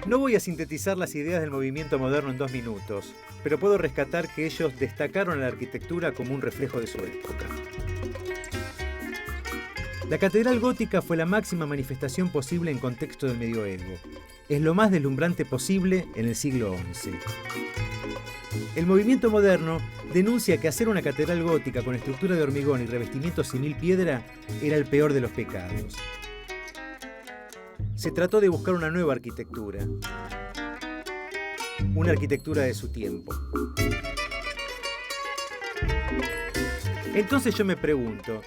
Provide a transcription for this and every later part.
No voy a sintetizar las ideas del movimiento moderno en 2 minutos, pero puedo rescatar que ellos destacaron a la arquitectura como un reflejo de su época. La catedral gótica fue la máxima manifestación posible en contexto del medioevo. Es lo más deslumbrante posible en el siglo XI. El movimiento moderno denuncia que hacer una catedral gótica con estructura de hormigón y revestimiento simil piedra era el peor de los pecados. Se trató de buscar una nueva arquitectura, una arquitectura de su tiempo. Entonces yo me pregunto,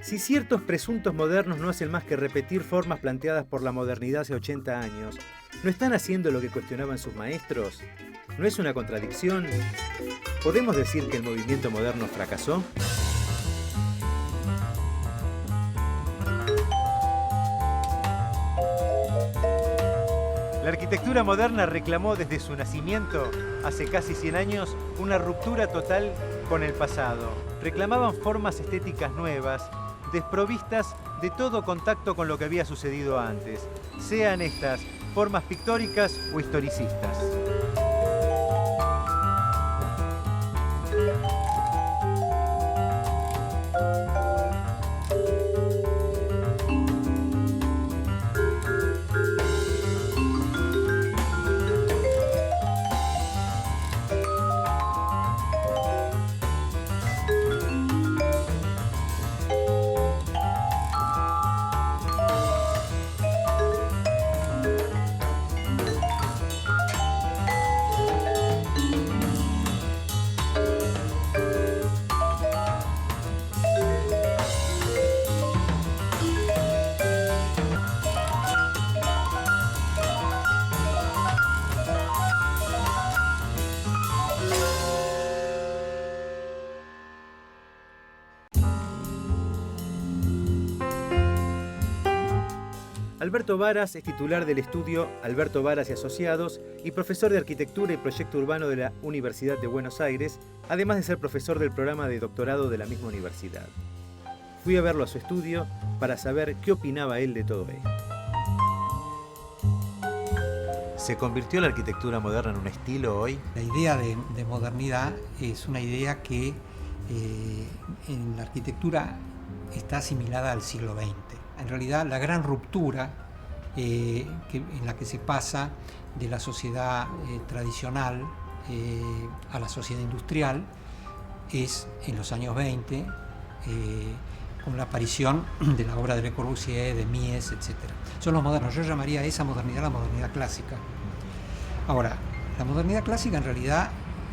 si ciertos presuntos modernos no hacen más que repetir formas planteadas por la modernidad hace 80 años, ¿no están haciendo lo que cuestionaban sus maestros? ¿No es una contradicción? ¿Podemos decir que el movimiento moderno fracasó? La arquitectura moderna reclamó desde su nacimiento, hace casi 100 años, una ruptura total con el pasado. Reclamaban formas estéticas nuevas, desprovistas de todo contacto con lo que había sucedido antes, sean estas formas pictóricas o historicistas. Alberto Varas es titular del estudio Alberto Varas y Asociados y profesor de Arquitectura y Proyecto Urbano de la Universidad de Buenos Aires, además de ser profesor del programa de doctorado de la misma universidad. Fui a verlo a su estudio para saber qué opinaba él de todo esto. ¿Se convirtió la arquitectura moderna en un estilo hoy? La idea de modernidad es una idea que en la arquitectura está asimilada al siglo XX. En realidad, la gran ruptura en la que se pasa de la sociedad tradicional a la sociedad industrial es en los años 20, con la aparición de la obra de Le Corbusier, de Mies, etc. Son los modernos. Yo llamaría a esa modernidad la modernidad clásica. Ahora, la modernidad clásica en realidad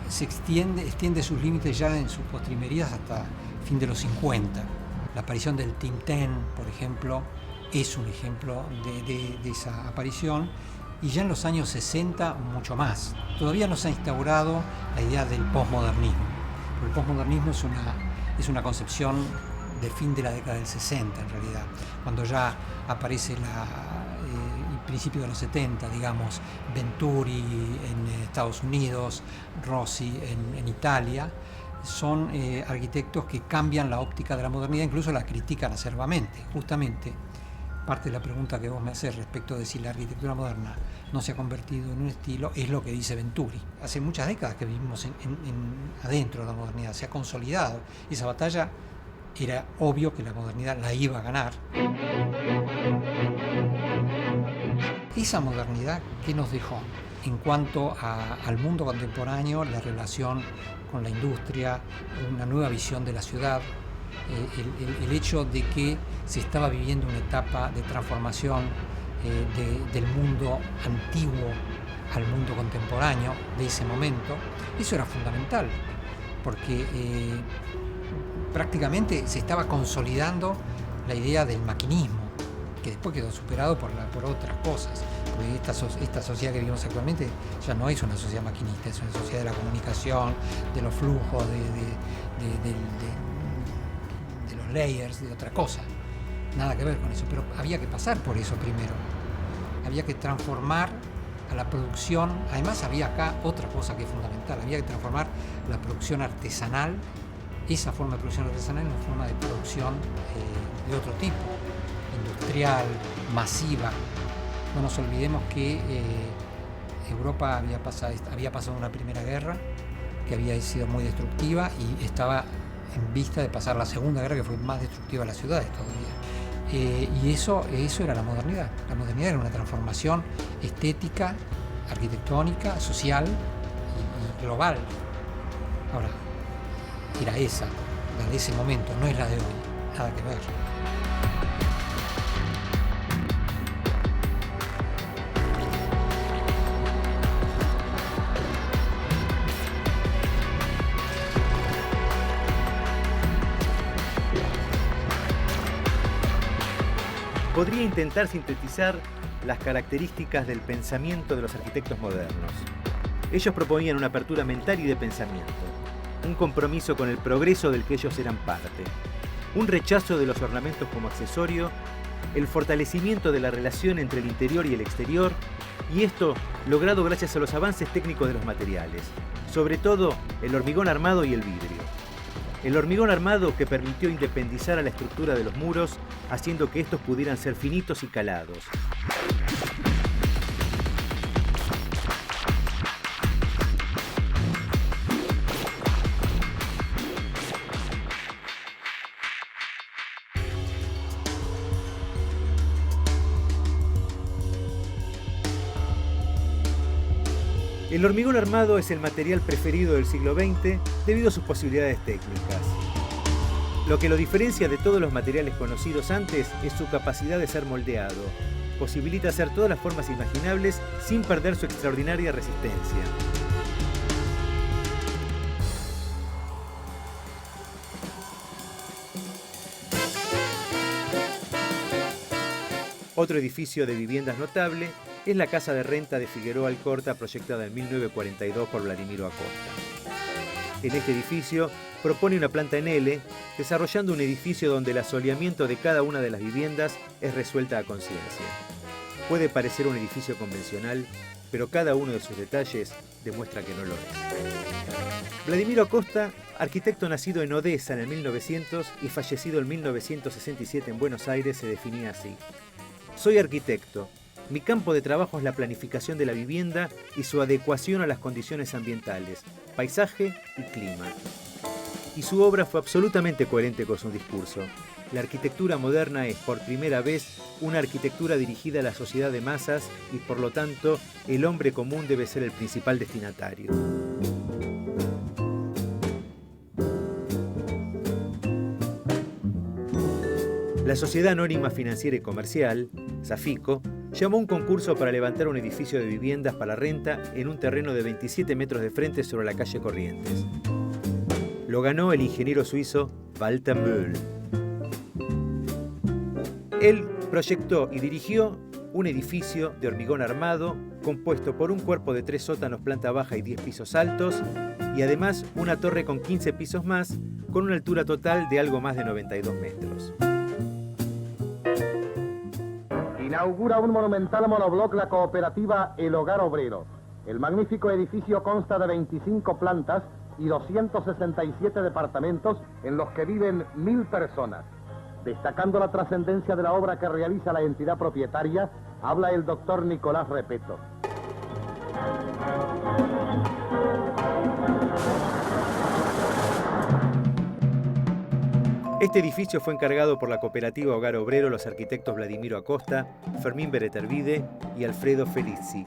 se extiende sus límites ya en sus postrimerías hasta fin de los 50. La aparición del Tintin, por ejemplo, es un ejemplo de esa aparición, y ya en los años 60 mucho más. Todavía no se ha instaurado la idea del posmodernismo. El posmodernismo es una concepción de fin de la década del 60, en realidad, cuando ya aparece el principio de los 70, digamos, Venturi en Estados Unidos, Rossi en Italia. Son arquitectos que cambian la óptica de la modernidad, incluso la critican acerbamente. Justamente, parte de la pregunta que vos me hacés respecto de si la arquitectura moderna no se ha convertido en un estilo, es lo que dice Venturi. Hace muchas décadas que vivimos adentro de la modernidad, se ha consolidado. Esa batalla era obvio que la modernidad la iba a ganar. Esa modernidad, ¿qué nos dejó? En cuanto al mundo contemporáneo, la relación con la industria, una nueva visión de la ciudad, el hecho de que se estaba viviendo una etapa de transformación del mundo antiguo al mundo contemporáneo de ese momento. Eso era fundamental, porque prácticamente se estaba consolidando la idea del maquinismo, que después quedó superado por otras cosas. Porque esta sociedad que vivimos actualmente ya no es una sociedad maquinista, es una sociedad de la comunicación, de los flujos, de los layers, de otra cosa. Nada que ver con eso, pero había que pasar por eso primero. Había que transformar a la producción. Además había acá otra cosa que es fundamental: había que transformar la producción artesanal, esa forma de producción artesanal, en una forma de producción de otro tipo, industrial, masiva. No nos olvidemos que Europa había pasado una primera guerra que había sido muy destructiva y estaba en vista de pasar la segunda guerra, que fue más destructiva de las ciudades todavía. Y eso era la modernidad. La modernidad era una transformación estética, arquitectónica, social y global. Ahora, era esa, la de ese momento, no es la de hoy, nada que ver. Podría intentar sintetizar las características del pensamiento de los arquitectos modernos. Ellos proponían una apertura mental y de pensamiento, un compromiso con el progreso del que ellos eran parte, un rechazo de los ornamentos como accesorio, el fortalecimiento de la relación entre el interior y el exterior, y esto logrado gracias a los avances técnicos de los materiales, sobre todo el hormigón armado y el vidrio. El hormigón armado que permitió independizar a la estructura de los muros, haciendo que estos pudieran ser finitos y calados. El hormigón armado es el material preferido del siglo XX debido a sus posibilidades técnicas. Lo que lo diferencia de todos los materiales conocidos antes es su capacidad de ser moldeado. Posibilita hacer todas las formas imaginables sin perder su extraordinaria resistencia. Otro edificio de viviendas notable es la Casa de Renta de Figueroa Alcorta, proyectada en 1942 por Vladimiro Acosta. En este edificio propone una planta en L, desarrollando un edificio donde el asoleamiento de cada una de las viviendas es resuelta a conciencia. Puede parecer un edificio convencional, pero cada uno de sus detalles demuestra que no lo es. Vladimiro Acosta, arquitecto nacido en Odessa en el 1900 y fallecido en 1967 en Buenos Aires, se definía así: soy arquitecto. Mi campo de trabajo es la planificación de la vivienda y su adecuación a las condiciones ambientales, paisaje y clima. Y su obra fue absolutamente coherente con su discurso. La arquitectura moderna es, por primera vez, una arquitectura dirigida a la sociedad de masas y, por lo tanto, el hombre común debe ser el principal destinatario. La Sociedad Anónima Financiera y Comercial, SAFICO, llamó un concurso para levantar un edificio de viviendas para renta en un terreno de 27 metros de frente sobre la calle Corrientes. Lo ganó el ingeniero suizo Walter Möhl. Él proyectó y dirigió un edificio de hormigón armado compuesto por un cuerpo de 3 sótanos, planta baja y 10 pisos altos, y además una torre con 15 pisos más, con una altura total de algo más de 92 metros. Inaugura un monumental monobloc la cooperativa El Hogar Obrero. El magnífico edificio consta de 25 plantas y 267 departamentos en los que viven 1000 personas. Destacando la trascendencia de la obra que realiza la entidad propietaria, habla el doctor Nicolás Repeto. Este edificio fue encargado por la cooperativa Hogar Obrero los arquitectos Vladimiro Acosta, Fermín Beretervide y Alfredo Felizzi.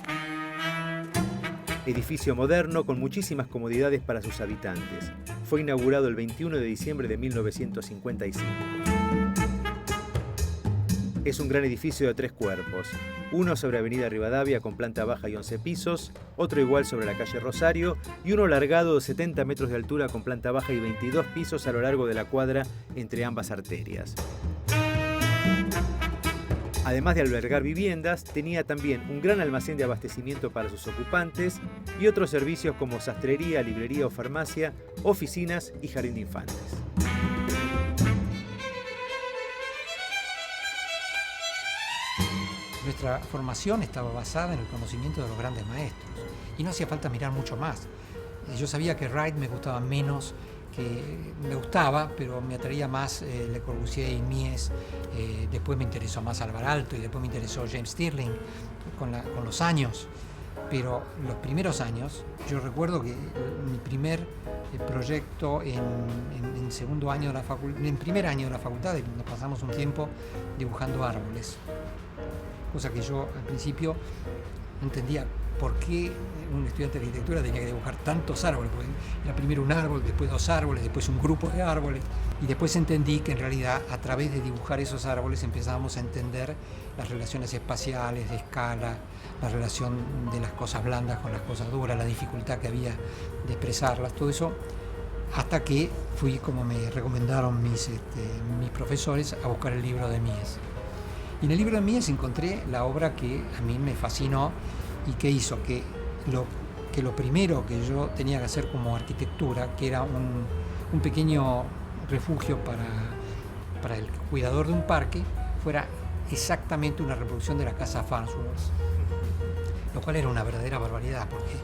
Edificio moderno con muchísimas comodidades para sus habitantes. Fue inaugurado el 21 de diciembre de 1955. Es un gran edificio de 3 cuerpos. Uno sobre Avenida Rivadavia con planta baja y 11 pisos, otro igual sobre la calle Rosario y uno largado de 70 metros de altura con planta baja y 22 pisos a lo largo de la cuadra entre ambas arterias. Además de albergar viviendas, tenía también un gran almacén de abastecimiento para sus ocupantes y otros servicios como sastrería, librería o farmacia, oficinas y jardín de infantes. Nuestra formación estaba basada en el conocimiento de los grandes maestros y no hacía falta mirar mucho más. Yo sabía que Wright me gustaba menos, pero me atraía más Le Corbusier y Mies. Después me interesó más Alvar Aalto y después me interesó James Stirling con los años. pero los primeros años, yo recuerdo que mi primer proyecto en segundo año de la facultad, en primer año de la facultad, nos pasamos un tiempo dibujando árboles, cosa que yo al principio no entendía por qué un estudiante de arquitectura tenía que dibujar tantos árboles, porque era primero un árbol, después dos árboles, después un grupo de árboles, y después entendí que en realidad a través de dibujar esos árboles empezábamos a entender las relaciones espaciales, de escala, la relación de las cosas blandas con las cosas duras, la dificultad que había de expresarlas, todo eso, hasta que fui, como me recomendaron mis profesores, a buscar el libro de Mies. Y en el libro de Mies encontré la obra que a mí me fascinó y que hizo que lo primero que yo tenía que hacer como arquitectura, que era un pequeño refugio para el cuidador de un parque, fuera exactamente una reproducción de la casa Farnsworth, lo cual era una verdadera barbaridad, porque,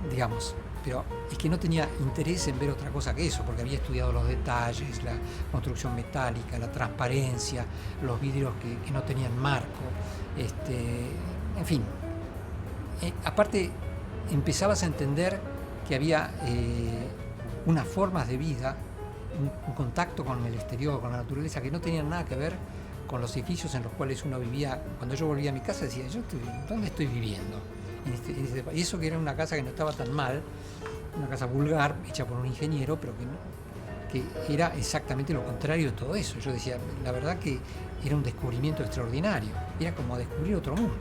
digamos, pero es que no tenía interés en ver otra cosa que eso, porque había estudiado los detalles, la construcción metálica, la transparencia, los vidrios que no tenían marco, en fin. Aparte, empezabas a entender que había unas formas de vida, un contacto con el exterior, con la naturaleza, que no tenían nada que ver con los edificios en los cuales uno vivía. Cuando yo volvía a mi casa decía, ¿dónde estoy viviendo? Y eso que era una casa que no estaba tan mal, una casa vulgar, hecha por un ingeniero, pero que era exactamente lo contrario de todo eso. Yo decía, la verdad que era un descubrimiento extraordinario, era como descubrir otro mundo.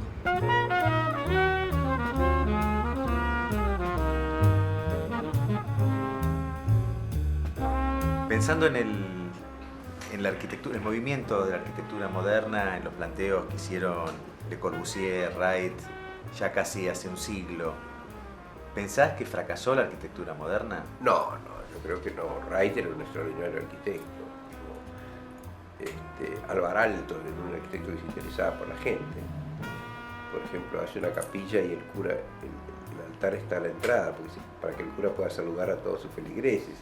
Pensando en la arquitectura, el movimiento de la arquitectura moderna, en los planteos que hicieron Le Corbusier, Wright, ya casi hace un siglo, ¿pensás que fracasó la arquitectura moderna? No, yo creo que no. Wright era un extraordinario arquitecto. Alvar Aalto era un arquitecto que se interesaba por la gente. Por ejemplo, hace una capilla y el cura, el altar está a la entrada, para que el cura pueda saludar a todos sus feligreses.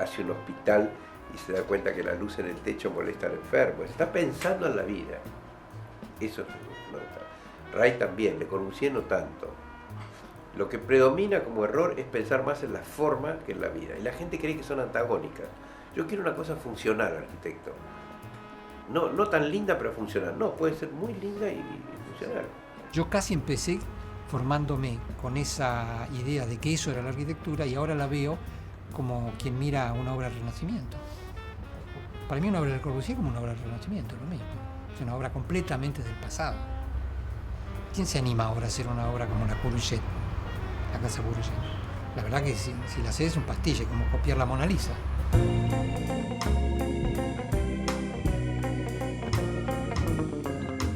Hace un hospital y se da cuenta que la luz en el techo molesta al enfermo. Está pensando en la vida. Eso no está. Wright también, Le Corbusier no tanto. Lo que predomina como error es pensar más en la forma que en la vida. Y la gente cree que son antagónicas. Yo quiero una cosa funcional, arquitecto. No tan linda, pero funcional. No, puede ser muy linda y funcional. Yo casi empecé formándome con esa idea de que eso era la arquitectura y ahora la veo como quien mira una obra del Renacimiento. Para mí una obra de Le Corbusier es como una obra del Renacimiento, lo mismo. Es una obra completamente del pasado. ¿Quién se anima ahora a hacer una obra como la Courgette, la casa Courgette? La verdad que si la haces es un pastiche, como copiar la Mona Lisa.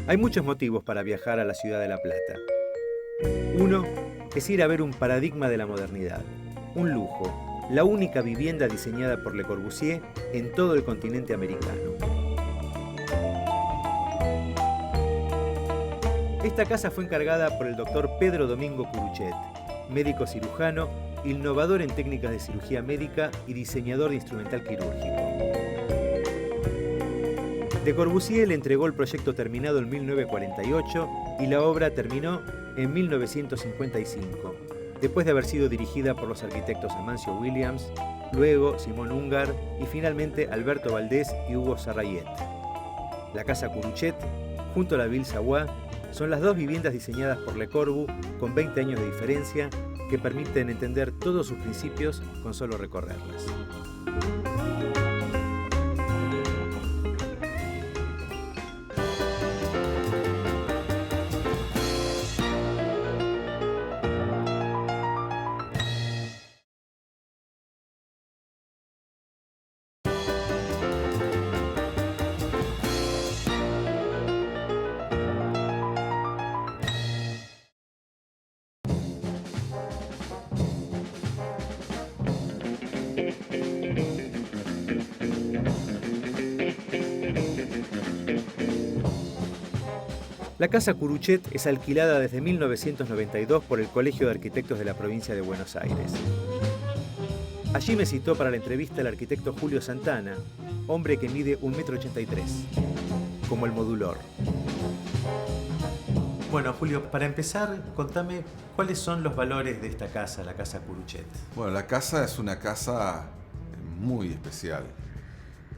Hay muchos motivos para viajar a la ciudad de La Plata. Uno es ir a ver un paradigma de la modernidad, un lujo, la única vivienda diseñada por Le Corbusier en todo el continente americano. Esta casa fue encargada por el doctor Pedro Domingo Courgette, médico cirujano, innovador en técnicas de cirugía médica y diseñador de instrumental quirúrgico. Le Corbusier le entregó el proyecto terminado en 1948 y la obra terminó en 1955, después de haber sido dirigida por los arquitectos Amancio Williams, luego Simón Ungar y finalmente Alberto Valdés y Hugo Sarrayet. La casa Courgette, junto a la Ville Savoye, son las dos viviendas diseñadas por Le Corbu con 20 años de diferencia que permiten entender todos sus principios con solo recorrerlas. La casa Courgette es alquilada desde 1992 por el Colegio de Arquitectos de la provincia de Buenos Aires. Allí me citó para la entrevista el arquitecto Julio Santana, hombre que mide 1,83 m, como el modulor. Bueno, Julio, para empezar, contame cuáles son los valores de esta casa, la Casa Curuchet. Bueno, la casa es una casa muy especial.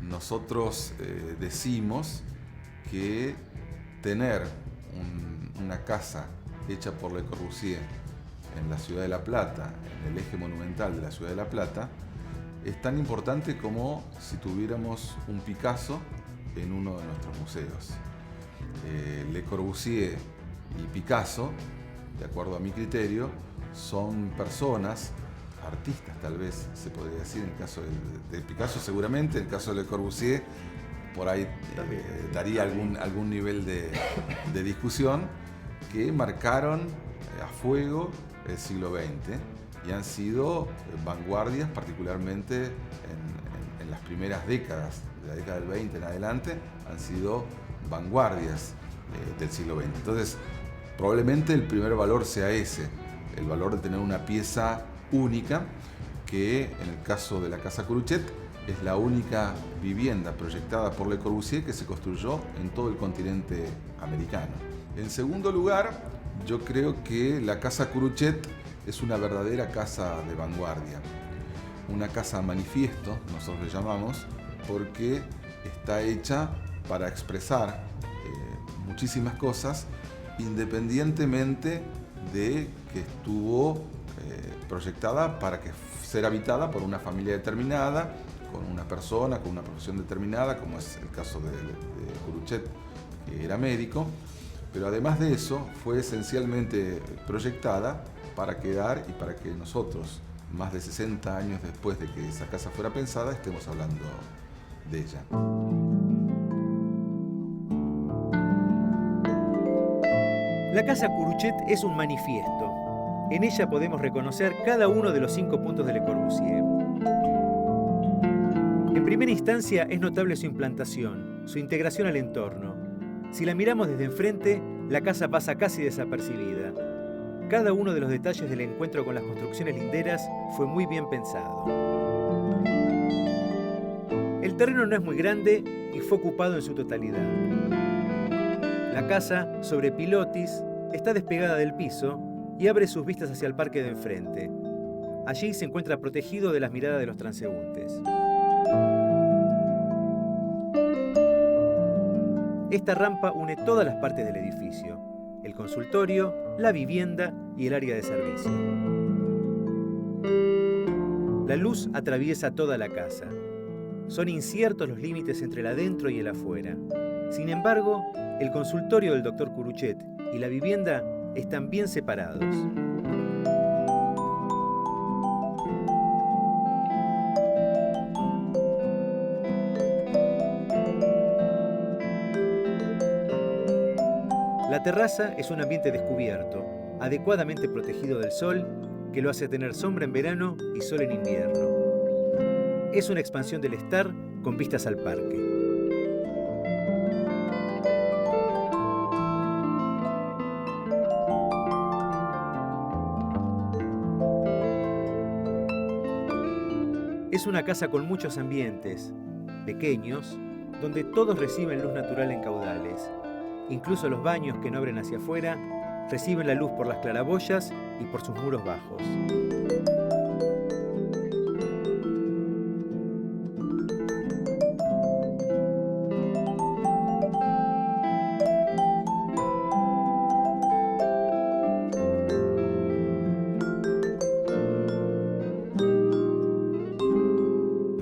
Nosotros decimos que tener una casa hecha por Le Corbusier en la ciudad de La Plata, en el eje monumental de la ciudad de La Plata, es tan importante como si tuviéramos un Picasso en uno de nuestros museos. Le Corbusier y Picasso, de acuerdo a mi criterio, son personas, artistas tal vez se podría decir, en el caso de Picasso seguramente, en el caso de Le Corbusier por ahí daría algún nivel de discusión, que marcaron a fuego el siglo XX y han sido vanguardias, particularmente en las primeras décadas, de la década del 20 en adelante, han sido vanguardias del siglo XX. Entonces, probablemente el primer valor sea ese, el valor de tener una pieza única, que en el caso de la Casa Curuchet es la única vivienda proyectada por Le Corbusier que se construyó en todo el continente americano. En segundo lugar, yo creo que la Casa Curuchet es una verdadera casa de vanguardia, una casa manifiesto, nosotros le llamamos, porque está hecha para expresar muchísimas cosas, independientemente de que estuvo proyectada para ser habitada por una familia determinada, con una persona, con una profesión determinada, como es el caso de Curuchet, que era médico, pero además de eso fue esencialmente proyectada para quedar y para que nosotros, más de 60 años después de que esa casa fuera pensada, estemos hablando de ella. La Casa Curuchet es un manifiesto. En ella podemos reconocer cada uno de los 5 puntos de Le Corbusier. En primera instancia es notable su implantación, su integración al entorno. Si la miramos desde enfrente, la casa pasa casi desapercibida. Cada uno de los detalles del encuentro con las construcciones linderas fue muy bien pensado. El terreno no es muy grande y fue ocupado en su totalidad. La casa, sobre pilotis, está despegada del piso y abre sus vistas hacia el parque de enfrente. Allí se encuentra protegido de las miradas de los transeúntes. Esta rampa une todas las partes del edificio: el consultorio, la vivienda y el área de servicio. La luz atraviesa toda la casa. Son inciertos los límites entre el adentro y el afuera. Sin embargo, el consultorio del Dr. Curuchet y la vivienda están bien separados. La terraza es un ambiente descubierto, adecuadamente protegido del sol, que lo hace tener sombra en verano y sol en invierno. Es una expansión del estar con vistas al parque. Es una casa con muchos ambientes, pequeños, donde todos reciben luz natural en caudales. Incluso los baños que no abren hacia afuera reciben la luz por las claraboyas y por sus muros bajos.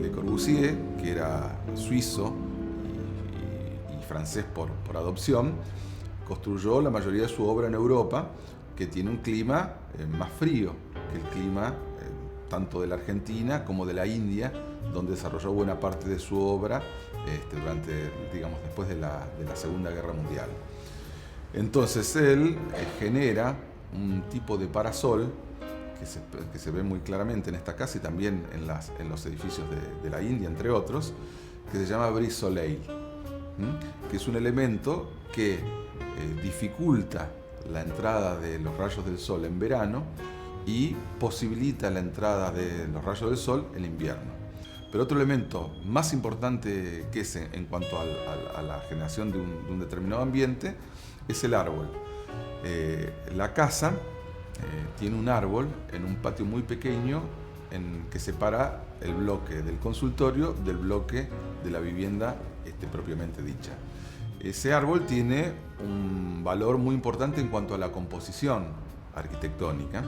Le Corbusier, que era suizo y francés por adopción, construyó la mayoría de su obra en Europa, que tiene un clima más frío que el clima tanto de la Argentina como de la India, donde desarrolló buena parte de su obra después de la Segunda Guerra Mundial. Entonces él genera un tipo de parasol que se ve muy claramente en esta casa y también en los edificios de la India, entre otros, que se llama brise soleil, que es un elemento que dificulta la entrada de los rayos del sol en verano y posibilita la entrada de los rayos del sol en invierno. Pero otro elemento más importante que ese en cuanto a la generación de un determinado ambiente es el árbol. La casa tiene un árbol en un patio muy pequeño en que separa el bloque del consultorio del bloque de la vivienda propiamente dicha. Ese árbol tiene un valor muy importante en cuanto a la composición arquitectónica,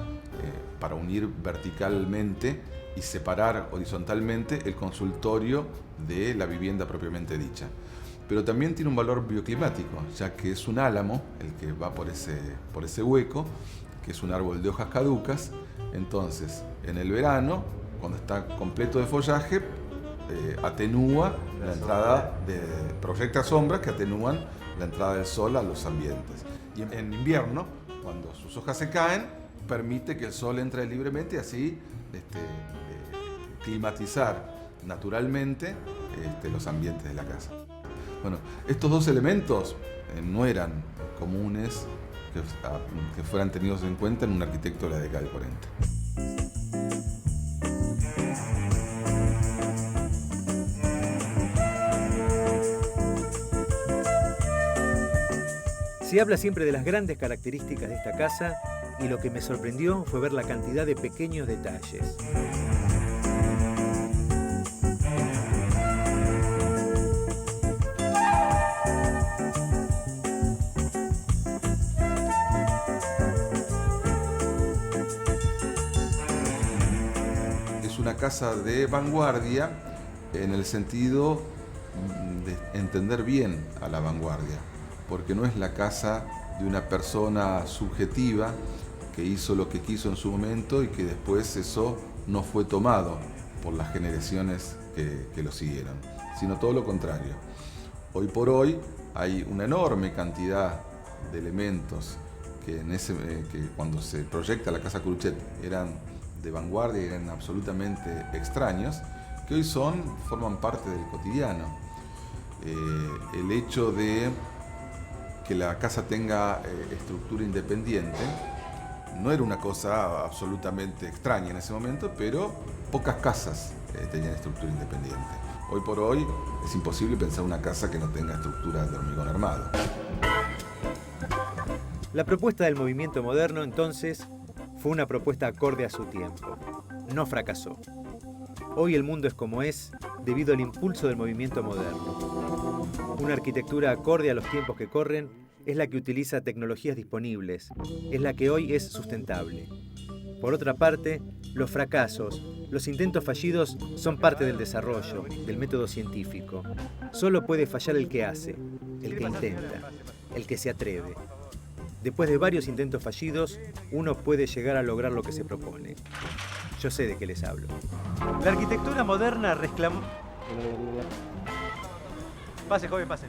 para unir verticalmente y separar horizontalmente el consultorio de la vivienda propiamente dicha. Pero también tiene un valor bioclimático, ya que es un álamo el que va por ese hueco, que es un árbol de hojas caducas. Entonces, en el verano, cuando está completo de follaje, atenúa la entrada proyecta sombras que atenúan la entrada del sol a los ambientes. Y en invierno, cuando sus hojas se caen, permite que el sol entre libremente y así climatizar naturalmente los ambientes de la casa. Bueno, estos dos elementos no eran comunes que fueran tenidos en cuenta en un arquitecto de la década del 40. Se habla siempre de las grandes características de esta casa y lo que me sorprendió fue ver la cantidad de pequeños detalles. Es una casa de vanguardia en el sentido de entender bien a la vanguardia, porque no es la casa de una persona subjetiva que hizo lo que quiso en su momento y que después eso no fue tomado por las generaciones que lo siguieron, sino todo lo contrario. Hoy por hoy hay una enorme cantidad de elementos que cuando se proyecta la Casa Curuchet eran de vanguardia y eran absolutamente extraños, que hoy forman parte del cotidiano. El hecho de que la casa tenga estructura independiente no era una cosa absolutamente extraña en ese momento, pero pocas casas tenían estructura independiente. Hoy por hoy es imposible pensar una casa que no tenga estructura de hormigón armado. La propuesta del movimiento moderno, entonces, fue una propuesta acorde a su tiempo. No fracasó. Hoy el mundo es como es debido al impulso del movimiento moderno. Una arquitectura acorde a los tiempos que corren es la que utiliza tecnologías disponibles, es la que hoy es sustentable. Por otra parte, los fracasos, los intentos fallidos son parte del desarrollo, del método científico. Solo puede fallar el que hace, el que intenta, el que se atreve. Después de varios intentos fallidos, uno puede llegar a lograr lo que se propone. Yo sé de qué les hablo. La arquitectura moderna reclamó... Pase, joven, pase.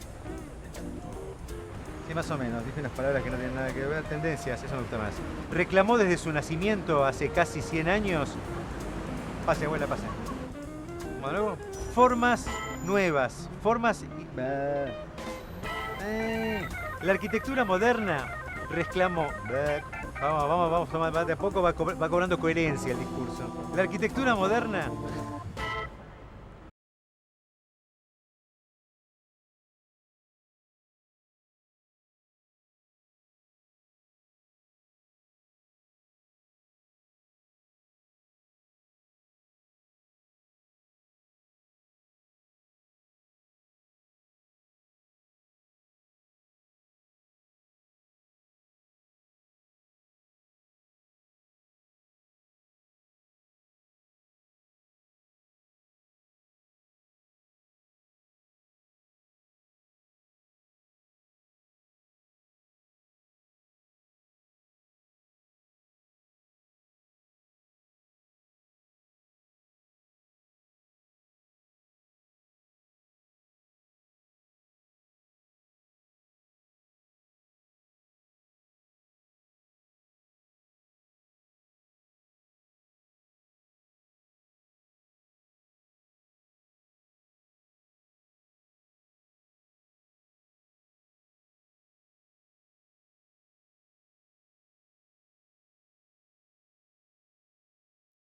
Sí, más o menos. Dije unas palabras que no tienen nada que ver. Tendencias, eso me gusta más. Reclamó desde su nacimiento hace casi 100 años... Pase, abuela, pase. ¿Cómo de nuevo? Formas nuevas. Formas... La arquitectura moderna reclamó... Vamos, de a poco va cobrando coherencia el discurso. La arquitectura moderna